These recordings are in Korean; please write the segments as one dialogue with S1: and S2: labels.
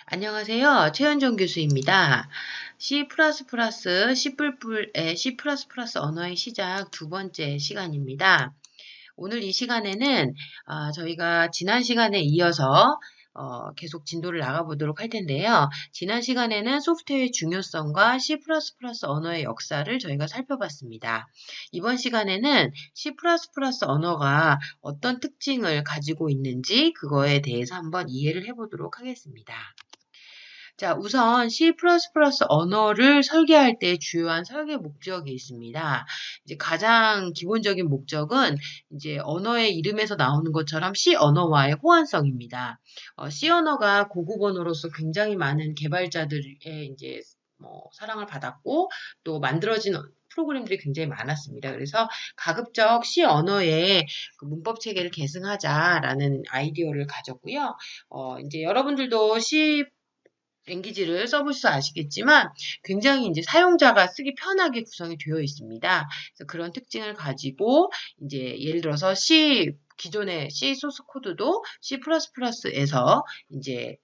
S1: 안녕하세요. 최현정 교수입니다. C++, C++의 C++ 언어의 시작 두 번째 시간입니다. 오늘 이 시간에는 저희가 지난 시간에 이어서 계속 진도를 나가보도록 할 텐데요. 지난 시간에는 소프트웨어의 중요성과 C++ 언어의 역사를 저희가 살펴봤습니다. 이번 시간에는 C++ 언어가 어떤 특징을 가지고 있는지 그거에 대해서 한번 이해를 해보도록 하겠습니다. 자, 우선 C++ 언어를 설계할 때 주요한 설계 목적이 있습니다. 이제 가장 기본적인 목적은 이제 언어의 이름에서 나오는 것처럼 C 언어와의 호환성입니다. C 언어가 고급 언어로서 굉장히 많은 개발자들의 이제 사랑을 받았고 또 만들어진 프로그램들이 굉장히 많았습니다. 그래서 가급적 C 언어의 그 문법 체계를 계승하자라는 아이디어를 가졌고요. 이제 여러분들도 C 랭귀지를 써보셔서 아시겠지만 굉장히 이제 사용자가 쓰기 편하게 구성이 되어 있습니다. 그래서 그런 특징을 가지고 이제 예를 들어서 기존의 C 소스 코드도 C++에서 이제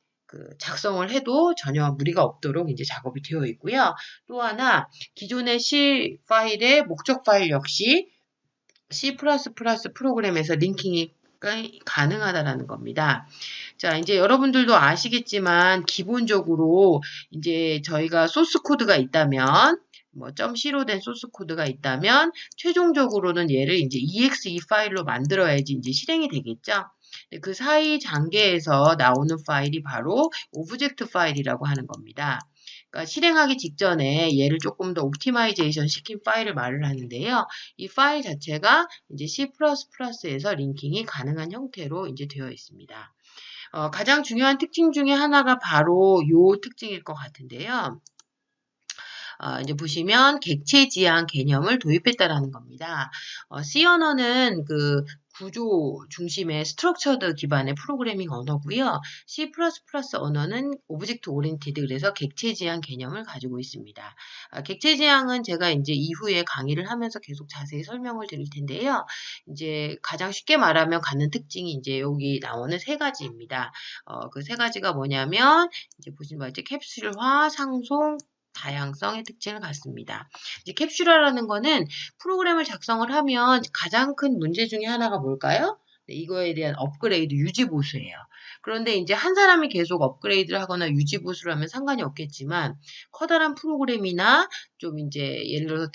S1: 작성을 해도 전혀 무리가 없도록 이제 작업이 되어 있고요. 또 하나 기존의 C 파일의 목적 파일 역시 C++ 프로그램에서 링킹이 가능하다라는 겁니다. 자, 이제 여러분들도 아시겠지만 기본적으로 이제 저희가 소스 코드가 있다면 .c로 된 소스 코드가 있다면 최종적으로는 얘를 이제 exe 파일로 만들어야지 이제 실행이 되겠죠. 그 사이 단계에서 나오는 파일이 바로 오브젝트 파일이라고 하는 겁니다. 그러니까 실행하기 직전에 얘를 조금 더 옵티마이제이션 시킨 파일을 말을 하는데요. 이 파일 자체가 이제 C++에서 링킹이 가능한 형태로 이제 되어 있습니다. 가장 중요한 특징 중에 하나가 바로 요 특징일 것 같은데요. 이제 보시면 객체 지향 개념을 도입했다라는 겁니다. C 언어는 그 구조 중심의 스트럭처드 기반의 프로그래밍 언어고요. C++ 언어는 오브젝트 오리엔티드 그래서 객체 지향 개념을 가지고 있습니다. 객체 지향은 제가 이제 이후에 강의를 하면서 계속 자세히 설명을 드릴 텐데요. 이제 가장 쉽게 말하면 갖는 특징이 이제 여기 나오는 세 가지입니다. 그 세 가지가 뭐냐면 이제 보시면 이제 캡슐화, 상송, 다양성의 특징을 갖습니다. 이제 캡슐화라는 거는 프로그램을 작성을 하면 가장 큰 문제 중에 하나가 뭘까요? 네, 이거에 대한 업그레이드, 유지 보수예요. 그런데 이제 한 사람이 계속 업그레이드를 하거나 유지 보수를 하면 상관이 없겠지만 커다란 프로그램이나 좀 이제 예를 들어서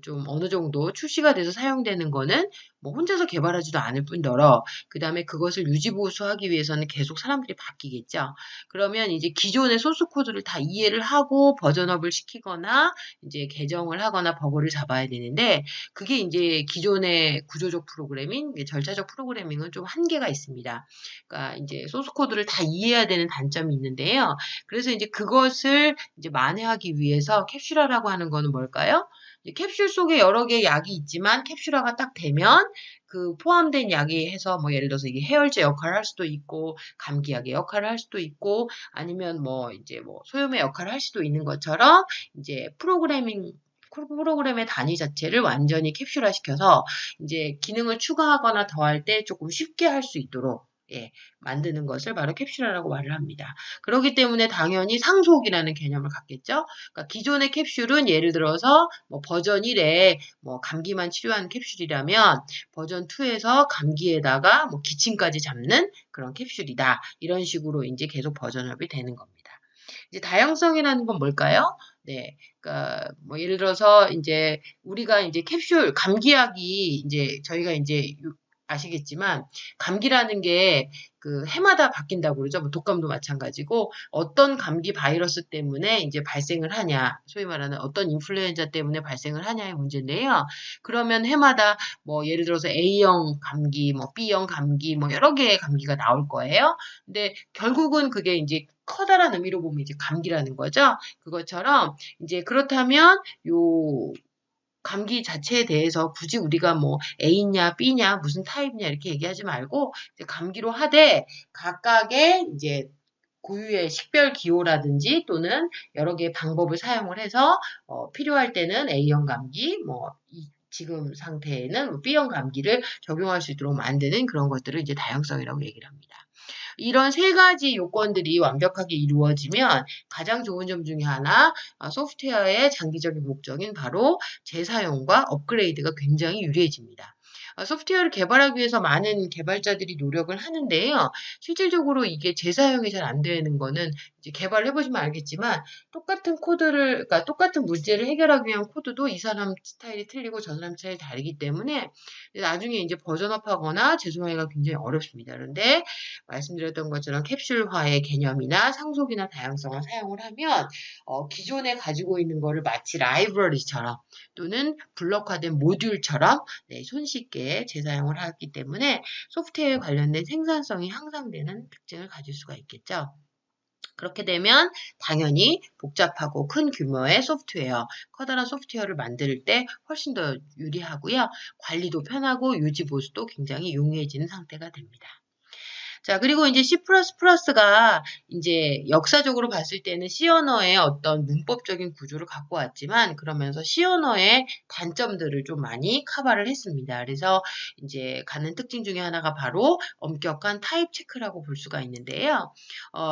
S1: 좀 어느 정도 출시가 돼서 사용되는 거는 뭐 혼자서 개발하지도 않을 뿐더러 그 다음에 그것을 유지 보수하기 위해서는 계속 사람들이 바뀌겠죠. 그러면 이제 기존의 소스 코드를 다 이해를 하고 버전업을 시키거나 이제 개정을 하거나 버그를 잡아야 되는데 그게 이제 기존의 구조적 프로그래밍, 절차적 프로그래밍은 좀 한계가 있습니다. 그러니까 이제 소스 코드를 다 이해해야 되는 단점이 있는데요. 그래서 이제 그것을 이제 만회하기 위해서 캡슐화라고 하는 거는 뭘까요? 캡슐 속에 여러 개의 약이 있지만 캡슐화가 딱 되면 그 포함된 약이 해서 뭐 예를 들어서 이게 해열제 역할을 할 수도 있고 감기약의 역할을 할 수도 있고 아니면 뭐 이제 뭐 소염의 역할을 할 수도 있는 것처럼 이제 프로그램의 단위 자체를 완전히 캡슐화시켜서 이제 기능을 추가하거나 더할 때 조금 쉽게 할 수 있도록 만드는 것을 바로 캡슐화라고 말을 합니다. 그렇기 때문에 당연히 상속이라는 개념을 갖겠죠. 그러니까 기존의 캡슐은 예를 들어서 뭐 버전 1에 뭐 감기만 치료하는 캡슐이라면 버전 2에서 감기에다가 뭐 기침까지 잡는 그런 캡슐이다. 이런 식으로 이제 계속 버전업이 되는 겁니다. 이제 다양성이라는 건 뭘까요? 네. 그러니까 뭐 예를 들어서 이제 우리가 이제 감기약이 이제 저희가 이제 아시겠지만 감기라는 게 그 해마다 바뀐다고 그러죠. 뭐 독감도 마찬가지고 어떤 감기 바이러스 때문에 이제 발생을 하냐, 소위 말하는 어떤 인플루엔자 때문에 발생을 하냐의 문제인데요. 그러면 해마다 뭐 예를 들어서 A형 감기, 뭐 B형 감기, 뭐 여러 개의 감기가 나올 거예요. 근데 결국은 그게 이제 커다란 의미로 보면 이제 감기라는 거죠. 그것처럼 이제 그렇다면 요 감기 자체에 대해서 굳이 우리가 뭐 A냐, B냐, 무슨 타입이냐 이렇게 얘기하지 말고 이제 감기로 하되 각각의 이제 고유의 식별 기호라든지 또는 여러 개의 방법을 사용을 해서 필요할 때는 A형 감기, 뭐 지금 상태에는 B형 감기를 적용할 수 있도록 만드는 그런 것들을 이제 다양성이라고 얘기를 합니다. 이런 세 가지 요건들이 완벽하게 이루어지면 가장 좋은 점 중에 하나, 소프트웨어의 장기적인 목적인 바로 재사용과 업그레이드가 굉장히 유리해집니다. 소프트웨어를 개발하기 위해서 많은 개발자들이 노력을 하는데요. 실질적으로 이게 재사용이 잘 안 되는 거는 이제 개발을 해보시면 알겠지만 똑같은 코드를, 그러니까 똑같은 문제를 해결하기 위한 코드도 이 사람 스타일이 틀리고 저 사람 스타일이 다르기 때문에 나중에 이제 버전업하거나 재사용하기가 굉장히 어렵습니다. 그런데 말씀드렸던 것처럼 캡슐화의 개념이나 상속이나 다양성을 사용을 하면 기존에 가지고 있는 거를 마치 라이브러리처럼 또는 블록화된 모듈처럼 손쉽게 재사용을 하기 때문에 소프트웨어에 관련된 생산성이 향상되는 특징을 가질 수가 있겠죠. 그렇게 되면 당연히 복잡하고 큰 규모의 소프트웨어, 커다란 소프트웨어를 만들 때 훨씬 더 유리하고요. 관리도 편하고 유지 보수도 굉장히 용이해지는 상태가 됩니다. 자, 그리고 이제 C++가 이제 역사적으로 봤을 때는 C 언어의 어떤 문법적인 구조를 갖고 왔지만 그러면서 C 언어의 단점들을 좀 많이 커버를 했습니다. 그래서 이제 갖는 특징 중에 하나가 바로 엄격한 타입 체크라고 볼 수가 있는데요.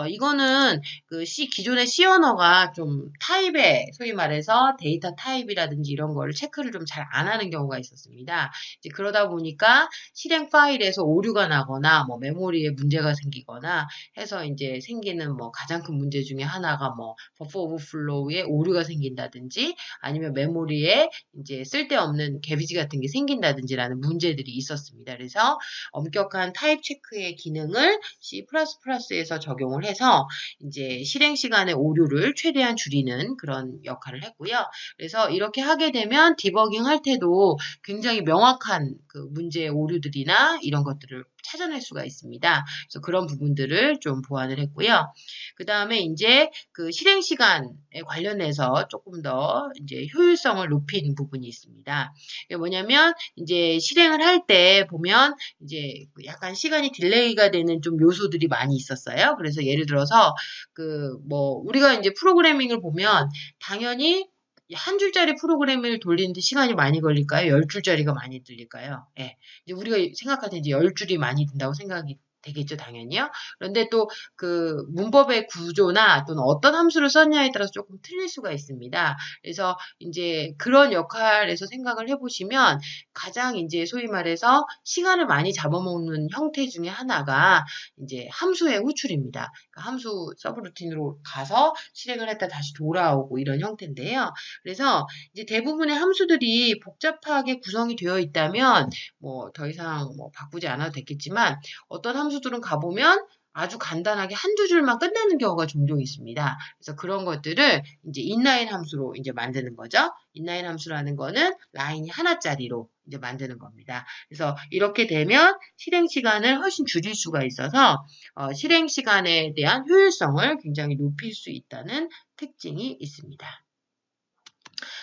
S1: 이거는 그 기존의 C 언어가 좀 타입에 소위 말해서 데이터 타입이라든지 이런 거를 체크를 좀 잘 안 하는 경우가 있었습니다. 이제 그러다 보니까 실행 파일에서 오류가 나거나 뭐 메모리에 문제가 생기거나 해서 이제 생기는 뭐 가장 큰 문제 중에 하나가 뭐 버퍼 오버플로우에 오류가 생긴다든지 아니면 메모리에 이제 쓸데없는 개비지 같은 게 생긴다든지라는 문제들이 있었습니다. 그래서 엄격한 타입 체크의 기능을 C++에서 적용을 해서 이제 실행 시간의 오류를 최대한 줄이는 그런 역할을 했고요. 그래서 이렇게 하게 되면 디버깅 할 때도 굉장히 명확한 그 문제의 오류들이나 이런 것들을 찾아낼 수가 있습니다. 그래서 그런 부분들을 좀 보완을 했고요. 그 다음에 이제 그 실행 시간에 관련해서 조금 더 이제 효율성을 높인 부분이 있습니다. 이게 뭐냐면 이제 실행을 할 때 보면 이제 약간 시간이 딜레이가 되는 좀 요소들이 많이 있었어요. 그래서 예를 들어서 그 뭐 우리가 이제 프로그래밍을 보면 당연히 한 줄짜리 프로그램을 돌리는데 시간이 많이 걸릴까요? 10줄짜리가 많이 들릴까요? 예. 이제 우리가 생각할 때 이제 10줄이 많이 든다고 생각이 되겠죠, 당연히요. 그런데 또 그 문법의 구조나 또는 어떤 함수를 썼냐에 따라서 조금 틀릴 수가 있습니다. 그래서 이제 그런 역할에서 생각을 해보시면 가장 이제 소위 말해서 시간을 많이 잡아먹는 형태 중에 하나가 이제 함수의 호출입니다. 그러니까 함수 서브루틴으로 가서 실행을 했다 다시 돌아오고 이런 형태인데요. 그래서 이제 대부분의 함수들이 복잡하게 구성이 되어 있다면 뭐 더 이상 뭐 바꾸지 않아도 되겠지만 어떤 함수들은 가보면 아주 간단하게 한두 줄만 끝내는 경우가 종종 있습니다. 그래서 그런 것들을 이제 인라인 함수로 이제 만드는 거죠. 인라인 함수라는 거는 라인이 하나짜리로 이제 만드는 겁니다. 그래서 이렇게 되면 실행 시간을 훨씬 줄일 수가 있어서 실행 시간에 대한 효율성을 굉장히 높일 수 있다는 특징이 있습니다.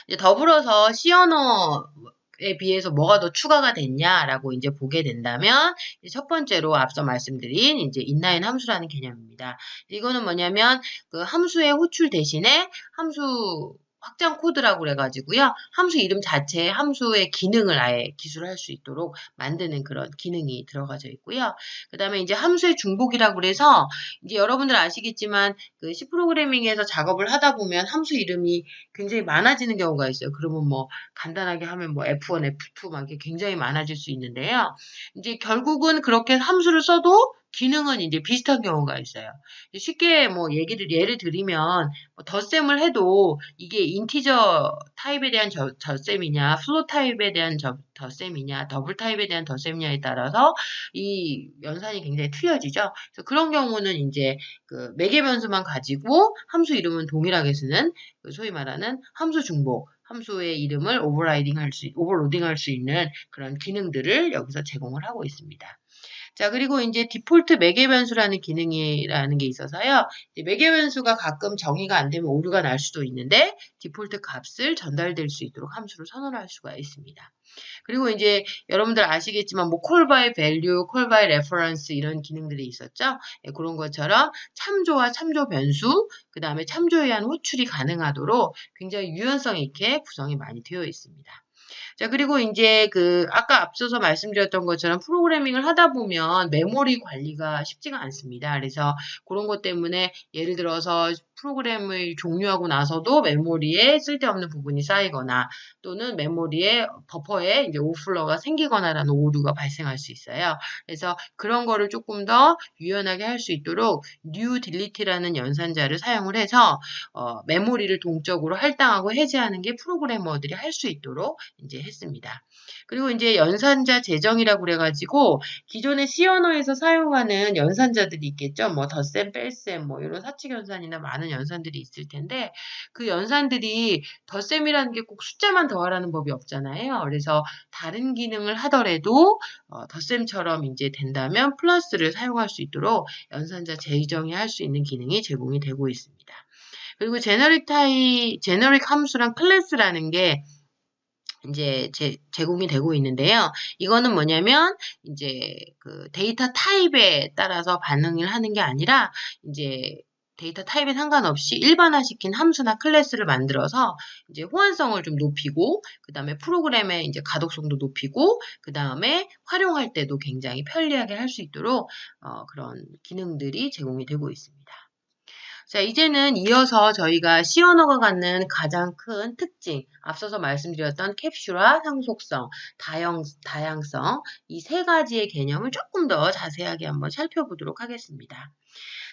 S1: 이제 더불어서 C 언어에 비해서 뭐가 더 추가가 됐냐라고 이제 보게 된다면 첫 번째로 앞서 말씀드린 이제 인라인 함수라는 개념입니다. 이거는 뭐냐면 그 함수의 호출 대신에 함수 확장 코드라고 그래가지고요. 함수 이름 자체에 함수의 기능을 아예 기술할 수 있도록 만드는 그런 기능이 들어가져 있고요. 그 다음에 이제 함수의 중복이라고 그래서 이제 여러분들 아시겠지만 그 C 프로그래밍에서 작업을 하다 보면 함수 이름이 굉장히 많아지는 경우가 있어요. 그러면 뭐 간단하게 하면 뭐 F1, F2 막 이렇게 굉장히 많아질 수 있는데요. 이제 결국은 그렇게 함수를 써도 기능은 이제 비슷한 경우가 있어요. 쉽게 뭐 예를 들면 뭐 덧셈을 해도 이게 인티저 타입에 대한 덧셈이냐, 플롯 타입에 대한 덧셈이냐, 더블 타입에 대한 덧셈이냐에 따라서 이 연산이 굉장히 틀려지죠. 그래서 그런 경우는 이제 그 매개 변수만 가지고 함수 이름은 동일하게 쓰는 소위 말하는 함수 중복, 함수의 이름을 오버로딩 할 수 있는 그런 기능들을 여기서 제공을 하고 있습니다. 자, 그리고 이제 디폴트 매개 변수라는 기능이라는 게 있어서요. 매개 변수가 가끔 정의가 안 되면 오류가 날 수도 있는데 디폴트 값을 전달될 수 있도록 함수를 선언할 수가 있습니다. 그리고 이제 여러분들 아시겠지만 뭐 call by value, call by reference 이런 기능들이 있었죠. 그런 것처럼 참조와 참조 변수, 그 다음에 참조에 의한 호출이 가능하도록 굉장히 유연성 있게 구성이 많이 되어 있습니다. 자, 그리고 이제 아까 앞서서 말씀드렸던 것처럼 프로그래밍을 하다 보면 메모리 관리가 쉽지가 않습니다. 그래서 그런 것 때문에 예를 들어서 프로그램을 종료하고 나서도 메모리에 쓸데없는 부분이 쌓이거나 또는 메모리에 버퍼에 이제 오버플로가 생기거나라는 오류가 발생할 수 있어요. 그래서 그런 거를 조금 더 유연하게 할 수 있도록 new delete라는 연산자를 사용을 해서 메모리를 동적으로 할당하고 해제하는 게 프로그래머들이 할 수 있도록 이제 했습니다. 그리고 이제 연산자 재정이라고 그래가지고 기존의 C 언어에서 사용하는 연산자들이 있겠죠. 뭐 덧셈, 뺄셈, 뭐 이런 사칙 연산이나 많은 연산들이 있을 텐데 그 연산들이 덧셈이라는 게 꼭 숫자만 더하라는 법이 없잖아요. 그래서 다른 기능을 하더라도 덧셈처럼 이제 된다면 플러스를 사용할 수 있도록 연산자 재정이 할 수 있는 기능이 제공이 되고 있습니다. 그리고 제너릭 함수랑 클래스라는 게 이제 제공이 되고 있는데요. 이거는 뭐냐면 이제 데이터 타입에 따라서 반응을 하는 게 아니라 이제 데이터 타입에 상관없이 일반화시킨 함수나 클래스를 만들어서 이제 호환성을 좀 높이고 그 다음에 프로그램의 이제 가독성도 높이고 그 다음에 활용할 때도 굉장히 편리하게 할 수 있도록 그런 기능들이 제공이 되고 있습니다. 자, 이제는 이어서 저희가 C 언어가 갖는 가장 큰 특징, 앞서서 말씀드렸던 캡슐화, 상속성, 다양성, 이 세 가지의 개념을 조금 더 자세하게 한번 살펴보도록 하겠습니다.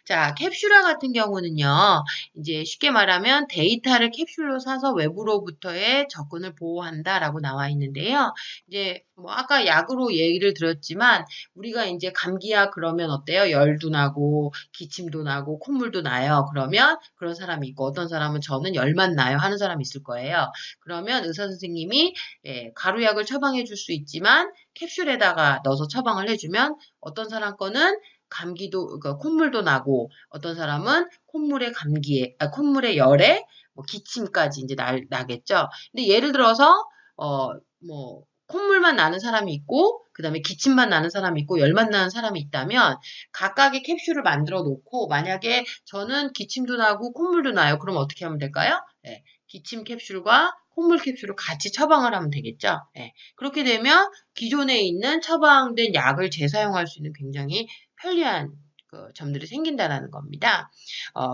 S1: 자, 캡슐화 같은 경우는요, 이제 쉽게 말하면 데이터를 캡슐로 사서 외부로부터의 접근을 보호한다라고 나와 있는데요. 이제 뭐 아까 약으로 얘기를 드렸지만 우리가 이제 감기약 그러면 어때요? 열도 나고 기침도 나고 콧물도 나요. 그러면 그런 사람이 있고 어떤 사람은 저는 열만 나요 하는 사람이 있을 거예요. 그러면 의사 선생님이 가루약을 처방해 줄 수 있지만 캡슐에다가 넣어서 처방을 해주면 어떤 사람 거는 그러니까 콧물도 나고, 어떤 사람은 콧물의 열에, 뭐, 기침까지 이제 나겠죠. 근데 예를 들어서, 콧물만 나는 사람이 있고, 그 다음에 기침만 나는 사람이 있고, 열만 나는 사람이 있다면, 각각의 캡슐을 만들어 놓고, 만약에 저는 기침도 나고, 콧물도 나요. 그럼 어떻게 하면 될까요? 네, 기침 캡슐과 콧물 캡슐을 같이 처방을 하면 되겠죠. 네, 그렇게 되면 기존에 있는 처방된 약을 재사용할 수 있는 굉장히 편리한 점들이 생긴다라는 겁니다.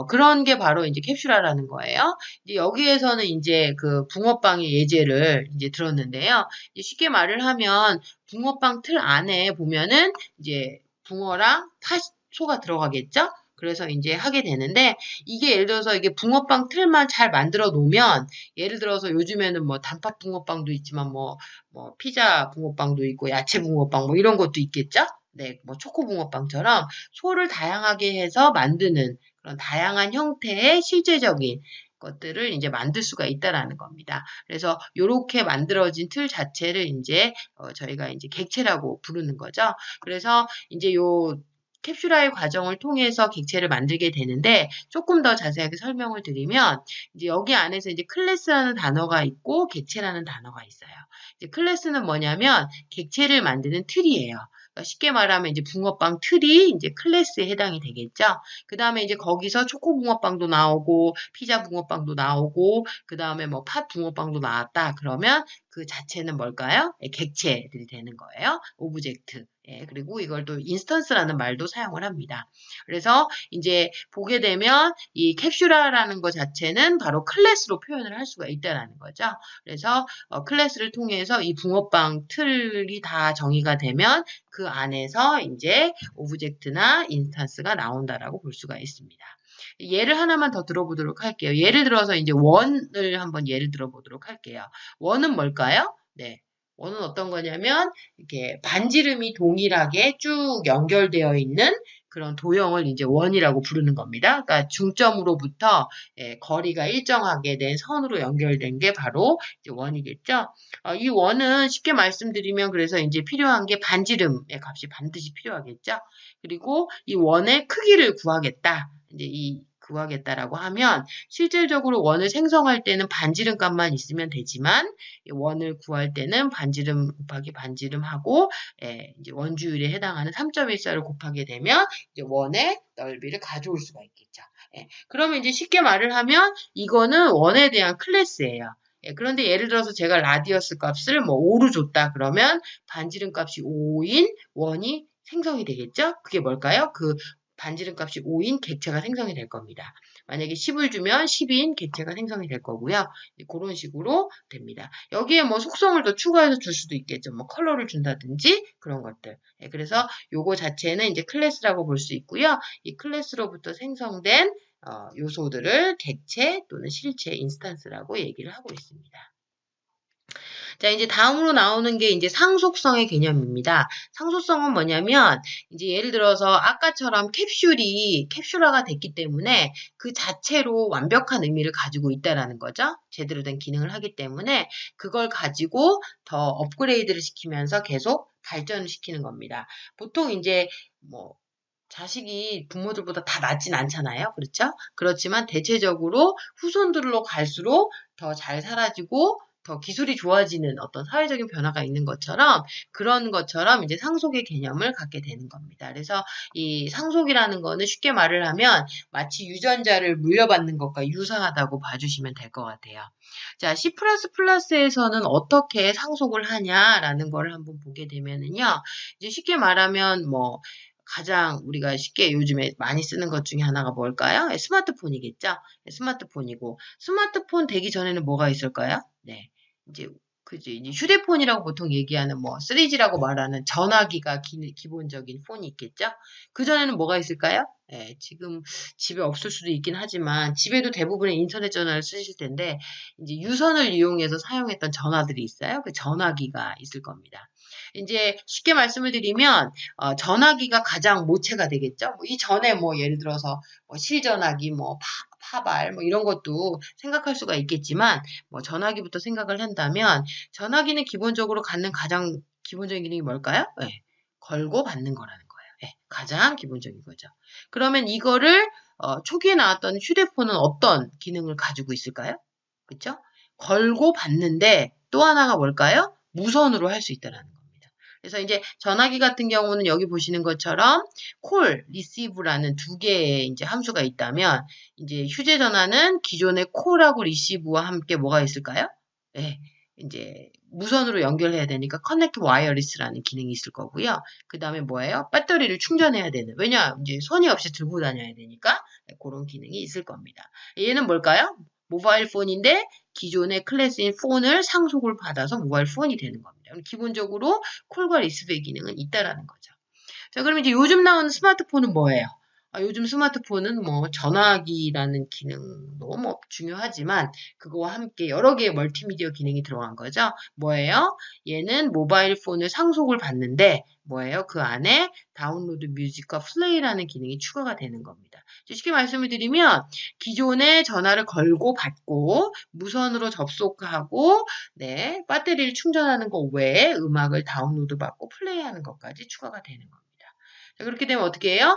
S1: 그런 게 바로 이제 캡슐화라는 거예요. 이제 여기에서는 이제 붕어빵의 예제를 이제 들었는데요. 이제 쉽게 말을 하면 붕어빵 틀 안에 보면은 이제 붕어랑 팥소가 들어가겠죠? 그래서 이제 하게 되는데 이게 예를 들어서 이게 붕어빵 틀만 잘 만들어 놓으면 예를 들어서 요즘에는 뭐 단팥 붕어빵도 있지만 뭐 피자 붕어빵도 있고 야채 붕어빵 뭐 이런 것도 있겠죠? 네, 뭐 초코 붕어빵처럼 소를 다양하게 해서 만드는 그런 다양한 형태의 실제적인 것들을 이제 만들 수가 있다라는 겁니다. 그래서 이렇게 만들어진 틀 자체를 이제 저희가 이제 객체라고 부르는 거죠. 그래서 이제 요 캡슐화의 과정을 통해서 객체를 만들게 되는데 조금 더 자세하게 설명을 드리면 이제 여기 안에서 이제 클래스라는 단어가 있고 객체라는 단어가 있어요. 이제 클래스는 뭐냐면 객체를 만드는 틀이에요. 쉽게 말하면 이제 붕어빵 틀이 이제 클래스에 해당이 되겠죠. 그 다음에 이제 거기서 초코 붕어빵도 나오고 피자 붕어빵도 나오고 그 다음에 뭐 팥 붕어빵도 나왔다. 그러면 그 자체는 뭘까요? 객체들이 되는 거예요. 오브젝트. 그리고 이걸 또 인스턴스라는 말도 사용을 합니다. 그래서 이제 보게 되면 이 캡슐화라는 것 자체는 바로 클래스로 표현을 할 수가 있다는 거죠. 그래서 클래스를 통해서 이 붕어빵 틀이 다 정의가 되면 그 안에서 이제 오브젝트나 인스턴스가 나온다라고 볼 수가 있습니다. 예를 하나만 더 들어보도록 할게요. 예를 들어서 이제 원을 한번 예를 들어보도록 할게요. 원은 뭘까요? 네. 원은 어떤 거냐면 이렇게 반지름이 동일하게 쭉 연결되어 있는 그런 도형을 이제 원이라고 부르는 겁니다. 그러니까 중점으로부터 거리가 일정하게 된 선으로 연결된 게 바로 이제 원이겠죠. 이 원은 쉽게 말씀드리면 그래서 이제 필요한 게 반지름의 값이 반드시 필요하겠죠. 그리고 이 원의 크기를 구하겠다. 이제 구하겠다라고 하면 실질적으로 원을 생성할 때는 반지름 값만 있으면 되지만 원을 구할 때는 반지름 곱하기 반지름하고 이제 원주율에 해당하는 3.14를 곱하게 되면 이제 원의 넓이를 가져올 수가 있겠죠. 그러면 이제 쉽게 말을 하면 이거는 원에 대한 클래스예요. 예, 그런데 예를 들어서 제가 라디어스 값을 뭐 5로 줬다 그러면 반지름 값이 5인 원이 생성이 되겠죠? 그게 뭘까요? 그 반지름 값이 5인 객체가 생성이 될 겁니다. 만약에 10을 주면 10인 객체가 생성이 될 거고요. 그런 식으로 됩니다. 여기에 뭐 속성을 더 추가해서 줄 수도 있겠죠. 뭐 컬러를 준다든지 그런 것들. 예, 그래서 요거 자체는 이제 클래스라고 볼 수 있고요. 이 클래스로부터 생성된 요소들을 객체 또는 실체, 인스턴스라고 얘기를 하고 있습니다. 자, 이제 다음으로 나오는 게 이제 상속성의 개념입니다. 상속성은 뭐냐면, 이제 예를 들어서 아까처럼 캡슐이 캡슐화가 됐기 때문에 그 자체로 완벽한 의미를 가지고 있다라는 거죠. 제대로 된 기능을 하기 때문에 그걸 가지고 더 업그레이드를 시키면서 계속 발전을 시키는 겁니다. 보통 이제 뭐 자식이 부모들보다 다 낫진 않잖아요. 그렇죠? 그렇지만 대체적으로 후손들로 갈수록 더 잘 살아지고 더 기술이 좋아지는 어떤 사회적인 변화가 있는 것처럼 그런 것처럼 이제 상속의 개념을 갖게 되는 겁니다. 그래서 이 상속이라는 거는 쉽게 말을 하면 마치 유전자를 물려받는 것과 유사하다고 봐주시면 될 것 같아요. 자, C++에서는 어떻게 상속을 하냐라는 걸 한번 보게 되면은요. 이제 쉽게 말하면 뭐 가장 우리가 쉽게 요즘에 많이 쓰는 것 중에 하나가 뭘까요? 스마트폰이겠죠? 스마트폰이고, 스마트폰 되기 전에는 뭐가 있을까요? 네. 이제, 이제 휴대폰이라고 보통 얘기하는 뭐 3G라고 말하는 전화기가 기본적인 폰이 있겠죠? 그전에는 뭐가 있을까요? 네, 지금 집에 없을 수도 있긴 하지만 집에도 대부분의 인터넷 전화를 쓰실 텐데 이제 유선을 이용해서 사용했던 전화들이 있어요. 그 전화기가 있을 겁니다. 이제 쉽게 말씀을 드리면 전화기가 가장 모체가 되겠죠. 뭐 이전에 뭐 예를 들어서 뭐 실전화기, 뭐 파발 뭐 이런 것도 생각할 수가 있겠지만 뭐 전화기부터 생각을 한다면 전화기는 기본적으로 갖는 가장 기본적인 기능이 뭘까요? 네, 걸고 받는 거라는 거예요. 네, 가장 기본적인 거죠. 그러면 이거를 초기에 나왔던 휴대폰은 어떤 기능을 가지고 있을까요? 그렇죠? 걸고 받는데 또 하나가 뭘까요? 무선으로 할 수 있다는 겁니다. 그래서 이제 전화기 같은 경우는 여기 보시는 것처럼 콜, 리시브라는 두 개의 이제 함수가 있다면 이제 휴대전화는 기존의 콜하고 리시브와 함께 뭐가 있을까요? 네, 이제 무선으로 연결해야 되니까 커넥트 와이어리스라는 기능이 있을 거고요. 그 다음에 뭐예요? 배터리를 충전해야 되는. 왜냐? 이제 선이 없이 들고 다녀야 되니까 그런 기능이 있을 겁니다. 얘는 뭘까요? 모바일 폰인데 기존의 클래스인 폰을 상속을 받아서 모바일 폰이 되는 겁니다. 기본적으로 콜과 리시브의 기능은 있다라는 거죠. 자, 그럼 이제 요즘 나오는 스마트폰은 뭐예요? 요즘 스마트폰은 뭐 전화기라는 기능도 뭐 중요하지만 그거와 함께 여러 개의 멀티미디어 기능이 들어간 거죠. 뭐예요? 얘는 모바일 폰을 상속을 받는데 뭐예요? 그 안에 다운로드 뮤직과 플레이라는 기능이 추가가 되는 겁니다. 쉽게 말씀을 드리면 기존의 전화를 걸고 받고 무선으로 접속하고 네, 배터리를 충전하는 것 외에 음악을 다운로드 받고 플레이하는 것까지 추가가 되는 겁니다. 자, 그렇게 되면 어떻게 해요?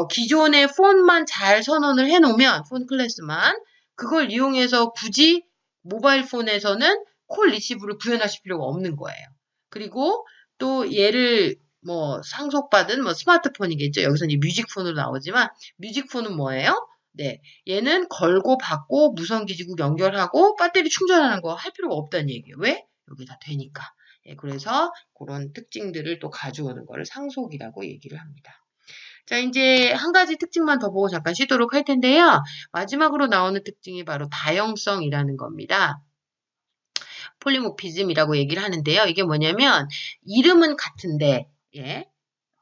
S1: 기존의 폰만 잘 선언을 해놓으면 폰 클래스만 그걸 이용해서 굳이 모바일 폰에서는 콜 리시브를 구현하실 필요가 없는 거예요. 그리고 또 얘를 뭐 상속받은 뭐 스마트폰이겠죠. 여기서 이제 뮤직폰으로 나오지만 뮤직폰은 뭐예요? 네, 얘는 걸고 받고 무선 기지국 연결하고 배터리 충전하는 거 할 필요가 없다는 얘기예요. 왜? 여기 다 되니까. 예, 그래서 그런 특징들을 또 가져오는 거를 상속이라고 얘기를 합니다. 자, 이제 한 가지 특징만 더 보고 잠깐 쉬도록 할 텐데요. 마지막으로 나오는 특징이 바로 다형성이라는 겁니다. 폴리모피즘이라고 얘기를 하는데요. 이게 뭐냐면 이름은 같은데 예,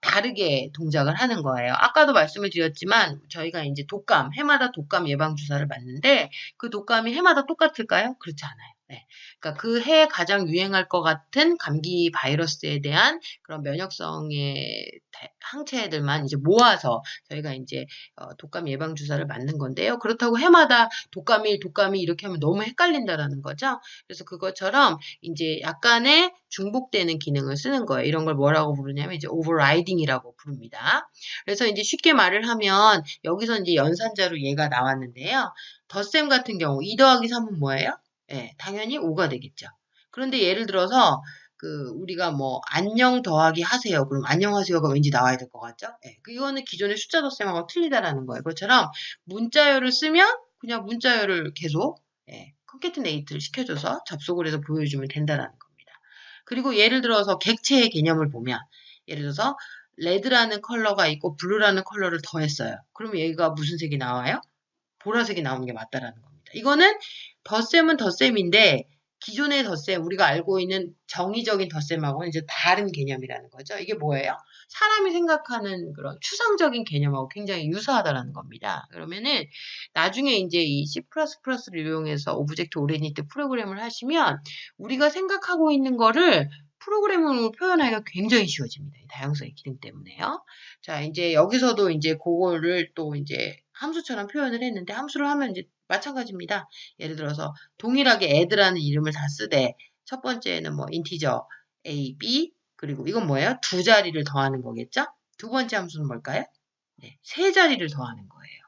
S1: 다르게 동작을 하는 거예요. 아까도 말씀을 드렸지만 저희가 이제 독감, 해마다 독감 예방 주사를 맞는데 그 독감이 해마다 똑같을까요? 그렇지 않아요. 네. 그러니까 그 해에 가장 유행할 것 같은 감기 바이러스에 대한 그런 면역성의 항체들만 이제 모아서 저희가 이제 독감 예방 주사를 맞는 건데요. 그렇다고 해마다 독감이 이렇게 하면 너무 헷갈린다라는 거죠. 그래서 그것처럼 이제 약간의 중복되는 기능을 쓰는 거예요. 이런 걸 뭐라고 부르냐면 이제 overriding이라고 부릅니다. 그래서 이제 쉽게 말을 하면 여기서 이제 연산자로 얘가 나왔는데요. 덧셈 같은 경우 2 더하기 3은 뭐예요? 네, 당연히 5가 되겠죠. 그런데 예를 들어서 우리가 뭐 안녕 더하기 하세요. 그럼 안녕하세요가 왠지 나와야 될 것 같죠? 네, 이거는 기존의 숫자 덧셈하고 틀리다라는 거예요. 그것처럼 문자열을 쓰면 그냥 문자열을 계속 컨캐트네이트를 시켜줘서 접속을 해서 보여주면 된다는 겁니다. 그리고 예를 들어서 객체의 개념을 보면 예를 들어서 레드라는 컬러가 있고 블루라는 컬러를 더했어요. 그러면 얘가 무슨 색이 나와요? 보라색이 나오는 게 맞다라는 겁니다. 이거는 덧셈은 덧셈인데 기존의 덧셈, 우리가 알고 있는 정의적인 덧셈하고는 이제 다른 개념이라는 거죠. 이게 뭐예요? 사람이 생각하는 그런 추상적인 개념하고 굉장히 유사하다라는 겁니다. 그러면은 나중에 이제 이 C++를 이용해서 오브젝트 오리엔티드 프로그램을 하시면 우리가 생각하고 있는 거를 프로그램으로 표현하기가 굉장히 쉬워집니다. 이 다양성의 기능 때문에요. 자, 이제 여기서도 이제 그거를 또 이제 함수처럼 표현을 했는데 함수를 하면 이제 마찬가지입니다. 예를 들어서 동일하게 add라는 이름을 다 쓰되 첫 번째는 뭐 인티저 a, b 그리고 이건 뭐예요? 두 자리를 더하는 거겠죠? 두 번째 함수는 뭘까요? 네, 세 자리를 더하는 거예요.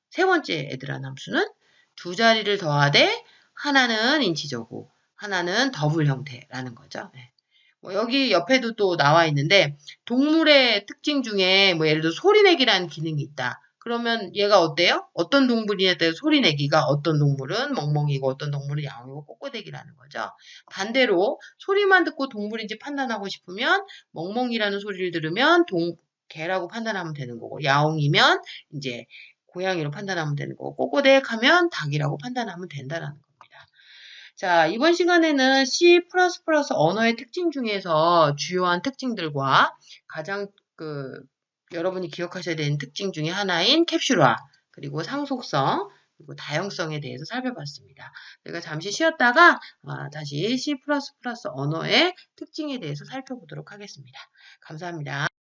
S1: 세 번째 add라는 함수는 두 자리를 더하되 하나는 인티저고 하나는 더블 형태라는 거죠. 네. 뭐 여기 옆에도 또 나와 있는데 동물의 특징 중에 뭐 예를 들어 소리내기라는 기능이 있다. 그러면 얘가 어때요? 어떤 동물이냐에 따라 소리내기가 어떤 동물은 멍멍이고 어떤 동물은 야옹이고 꼬꼬대기라는 거죠. 반대로 소리만 듣고 동물인지 판단하고 싶으면 멍멍이라는 소리를 들으면 개라고 판단하면 되는 거고 야옹이면 이제 고양이로 판단하면 되는 거고 꼬꼬대하면 닭이라고 판단하면 된다라는 겁니다. 자, 이번 시간에는 C++ 언어의 특징 중에서 주요한 특징들과 가장 여러분이 기억하셔야 되는 특징 중에 하나인 캡슐화, 그리고 상속성, 그리고 다형성에 대해서 살펴봤습니다. 제가 잠시 쉬었다가 다시 C++ 언어의 특징에 대해서 살펴보도록 하겠습니다. 감사합니다.